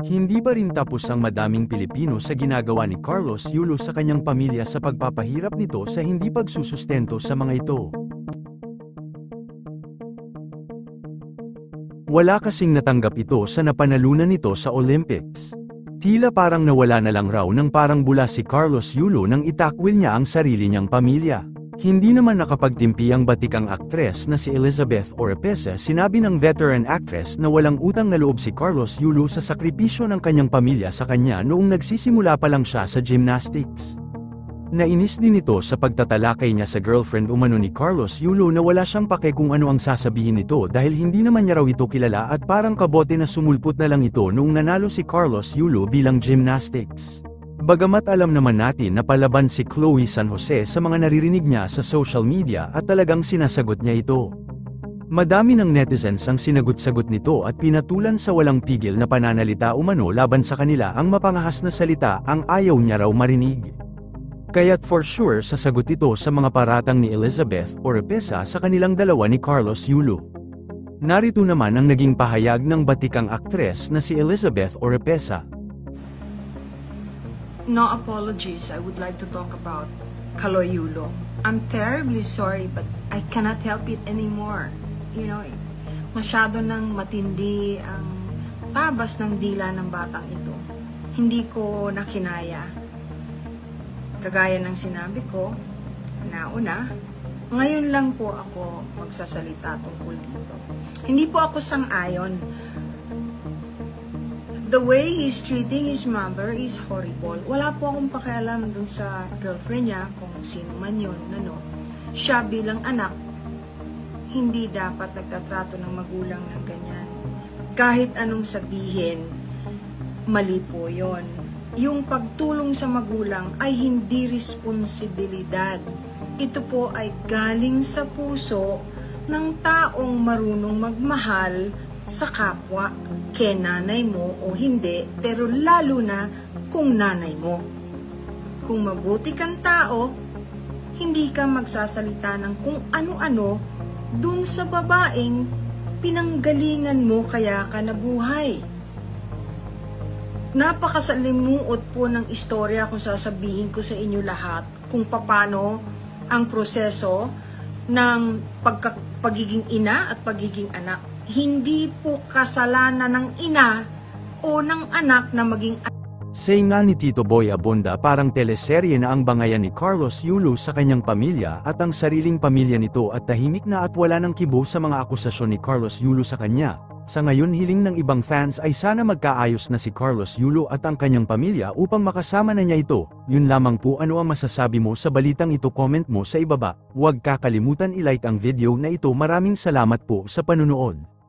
Hindi pa rin tapos ang madaming Pilipino sa ginagawa ni Carlos Yulo sa kanyang pamilya sa pagpapahirap nito sa hindi pagsusustento sa mga ito. Wala kasing natanggap ito sa napanalunan nito sa Olympics. Tila parang nawala na lang raw ng parang bula si Carlos Yulo nang itakwil niya ang sarili niyang pamilya. Hindi naman nakapagtimpi ang batikang aktres na si Elizabeth Oropesa. Sinabi ng veteran actress na walang utang na loob si Carlos Yulo sa sakripisyo ng kanyang pamilya sa kanya noong nagsisimula pa lang siya sa gymnastics. Nainis din ito sa pagtatalakay niya sa girlfriend umano ni Carlos Yulo na wala siyang pake kung ano ang sasabihin nito dahil hindi naman niya raw ito kilala at parang kabote na sumulpot na lang ito noong nanalo si Carlos Yulo bilang gymnastics. Bagamat alam naman natin na palaban si Chloe San Jose sa mga naririnig niya sa social media at talagang sinasagot niya ito. Madami ng netizens ang sinagot-sagot nito at pinatulan sa walang pigil na pananalita umano laban sa kanila ang mapangahas na salita ang ayaw niya raw marinig. Kaya't for sure sasagot ito sa mga paratang ni Elizabeth Oropesa sa kanilang dalawa ni Carlos Yulo. Narito naman ang naging pahayag ng batikang aktres na si Elizabeth Oropesa. No apologies. I would like to talk about Kaloy Yulo. I'm terribly sorry but I cannot help it anymore. You know, masyado nang matindi ang tabas ng dila ng batang ito. Hindi ko nakinaya. Kagaya ng sinabi ko, nauna, ngayon lang po ako magsasalita tungkol dito. Hindi po ako sang-ayon. The way he's treating his mother is horrible. Wala po akong pakialam dun sa girlfriend niya, kung sino man yun, ano. Siya bilang anak, hindi dapat nagtatrato ng magulang ng ganyan. Kahit anong sabihin, mali po yun. Yung pagtulong sa magulang ay hindi responsibilidad. Ito po ay galing sa puso ng taong marunong magmahal sa kapwa, kay nanay mo o hindi, pero lalo na kung nanay mo. Kung mabuti kang tao, hindi ka magsasalita ng kung ano-ano dun sa babaeng pinanggalingan mo kaya ka nabuhay. Napakasalimuot po ng istorya kung sasabihin ko sa inyo lahat kung paano ang proseso ng pagiging ina at pagiging anak. Hindi po kasalanan ng ina o ng anak na maging anak. Say nga ni Tito Boy Abunda parang teleserye na ang bangayan ni Carlos Yulo sa kanyang pamilya at ang sariling pamilya nito at tahimik na at wala ng kibo sa mga akusasyon ni Carlos Yulo sa kanya. Sa ngayon hiling ng ibang fans ay sana magkaayos na si Carlos Yulo at ang kanyang pamilya upang makasama na niya ito. Yun lamang po, ano ang masasabi mo sa balitang ito, comment mo sa ibaba. Huwag kakalimutan i-like ang video na ito. Maraming salamat po sa panunood.